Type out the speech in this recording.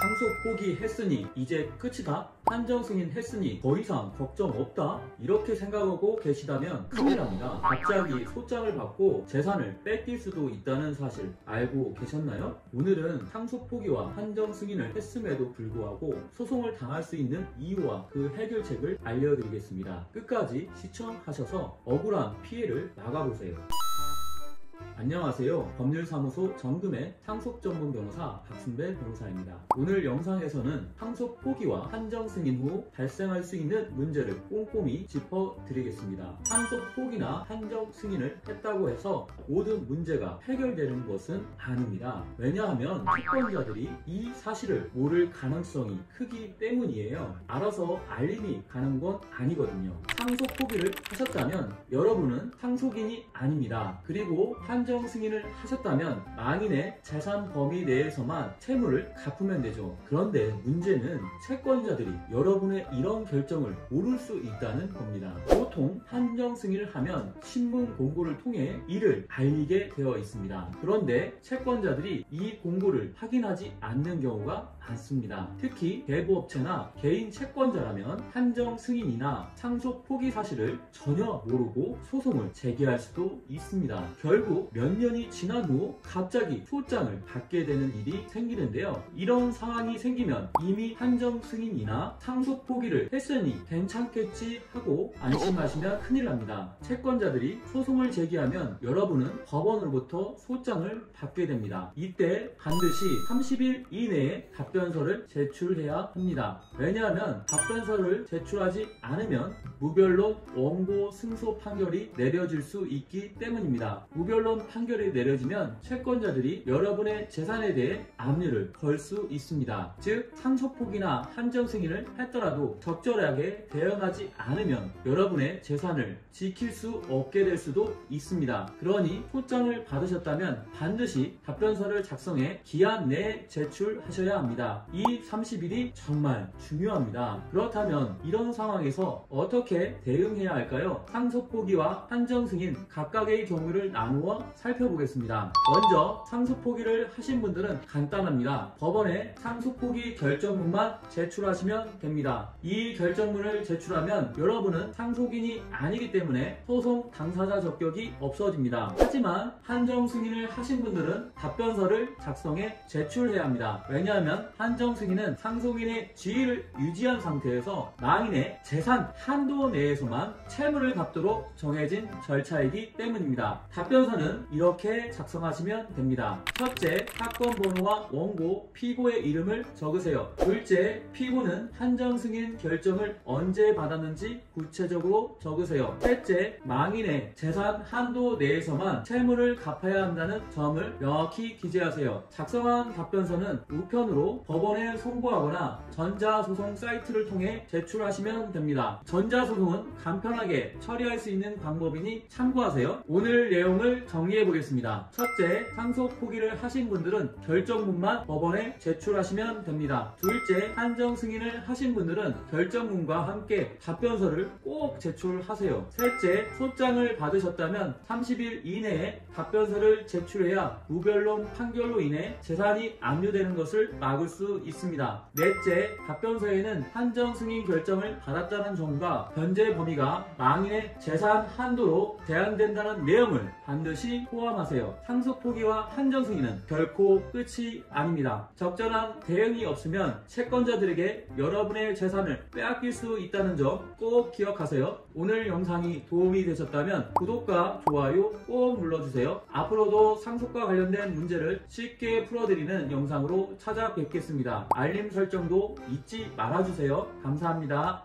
상속 포기했으니 이제 끝이다? 한정 승인했으니 더 이상 걱정 없다? 이렇게 생각하고 계시다면 큰일 납니다. 갑자기 소장을 받고 재산을 뺏길 수도 있다는 사실 알고 계셨나요? 오늘은 상속 포기와 한정 승인을 했음에도 불구하고 소송을 당할 수 있는 이유와 그 해결책을 알려드리겠습니다. 끝까지 시청하셔서 억울한 피해를 막아보세요. 안녕하세요. 법률사무소 정금의 상속 전문 변호사 박순배 변호사입니다. 오늘 영상에서는 상속 포기와 한정 승인 후 발생할 수 있는 문제를 꼼꼼히 짚어드리겠습니다. 상속 포기나 한정 승인을 했다고 해서 모든 문제가 해결되는 것은 아닙니다. 왜냐하면 채권자들이 이 사실을 모를 가능성이 크기 때문이에요. 알아서 알림이 가는 건 아니거든요. 상속 포기를 하셨다면 여러분은 상속인이 아닙니다. 그리고 한정 승인을 하셨다면 망인의 재산 범위 내에서만 채무를 갚으면 되죠. 그런데 문제는 채권자들이 여러분의 이런 결정을 모를 수 있다는 겁니다. 보통 한정 승인을 하면 신문 공고를 통해 이를 알리게 되어 있습니다. 그런데 채권자들이 이 공고를 확인하지 않는 경우가 많습니다. 특히 대부업체나 개인 채권자라면 한정 승인이나 상속 포기 사실을 전혀 모르고 소송을 제기할 수도 있습니다. 결국 몇 년이 지난 후 갑자기 소장을 받게 되는 일이 생기는데요. 이런 상황이 생기면 이미 한정 승인이나 상속 포기를 했으니 괜찮겠지 하고 안심하시면 큰일 납니다. 채권자들이 소송을 제기하면 여러분은 법원으로부터 소장을 받게 됩니다. 이때 반드시 30일 이내에 답변서를 제출해야 합니다. 왜냐하면 답변서를 제출하지 않으면 무변론 원고 승소 판결이 내려질 수 있기 때문입니다. 무변론 판결이 내려지면 채권자들이 여러분의 재산에 대해 압류를 걸 수 있습니다. 즉 상속 포기나 한정 승인을 했더라도 적절하게 대응하지 않으면 여러분의 재산을 지킬 수 없게 될 수도 있습니다. 그러니 소장을 받으셨다면 반드시 답변서를 작성해 기한 내에 제출하셔야 합니다. 이 30일이 정말 중요합니다. 그렇다면 이런 상황에서 어떻게 대응해야 할까요? 상속 포기와 한정 승인 각각의 경우를 나누어 살펴보겠습니다. 먼저 상속 포기를 하신 분들은 간단합니다. 법원에 상속 포기 결정문만 제출하시면 됩니다. 이 결정문을 제출하면 여러분은 상속인이 아니기 때문에 소송 당사자 적격이 없어집니다. 하지만 한정 승인을 하신 분들은 답변서를 작성해 제출해야 합니다. 왜냐하면 한정 승인은 상속인의 지위를 유지한 상태에서 망인의 재산 한도 내에서만 채무를 갚도록 정해진 절차이기 때문입니다. 답변서는 이렇게 작성하시면 됩니다. 첫째, 사건 번호와 원고, 피고의 이름을 적으세요. 둘째, 피고는 한정 승인 결정을 언제 받았는지 구체적으로 적으세요. 셋째, 망인의 재산 한도 내에서만 채무를 갚아야 한다는 점을 명확히 기재하세요. 작성한 답변서는 우편으로 법원에 송부하거나 전자소송 사이트를 통해 제출하시면 됩니다. 전자소송은 간편하게 처리할 수 있는 방법이니 참고하세요. 오늘 내용을 정리해 보겠습니다. 첫째, 상속 포기를 하신 분들은 결정문만 법원에 제출하시면 됩니다. 둘째, 한정 승인을 하신 분들은 결정문과 함께 답변서를 꼭 제출하세요. 셋째, 소장을 받으셨다면 30일 이내에 답변서를 제출해야 무변론 판결로 인해 재산이 압류되는 것을 막을 수 있습니다. 넷째, 답변서에는 한정 승인 결정을 받았다는 점과 변제 범위가 망인의 재산 한도로 제한된다는 내용을 반드시 포함하세요. 상속 포기와 한정 승인은 결코 끝이 아닙니다. 적절한 대응이 없으면 채권자들에게 여러분의 재산을 빼앗길 수 있다는 점 꼭 기억하세요. 오늘 영상이 도움이 되셨다면 구독과 좋아요 꼭 눌러주세요. 앞으로도 상속과 관련된 문제를 쉽게 풀어드리는 영상으로 찾아뵙겠습니다. 알림 설정도 잊지 말아주세요. 감사합니다.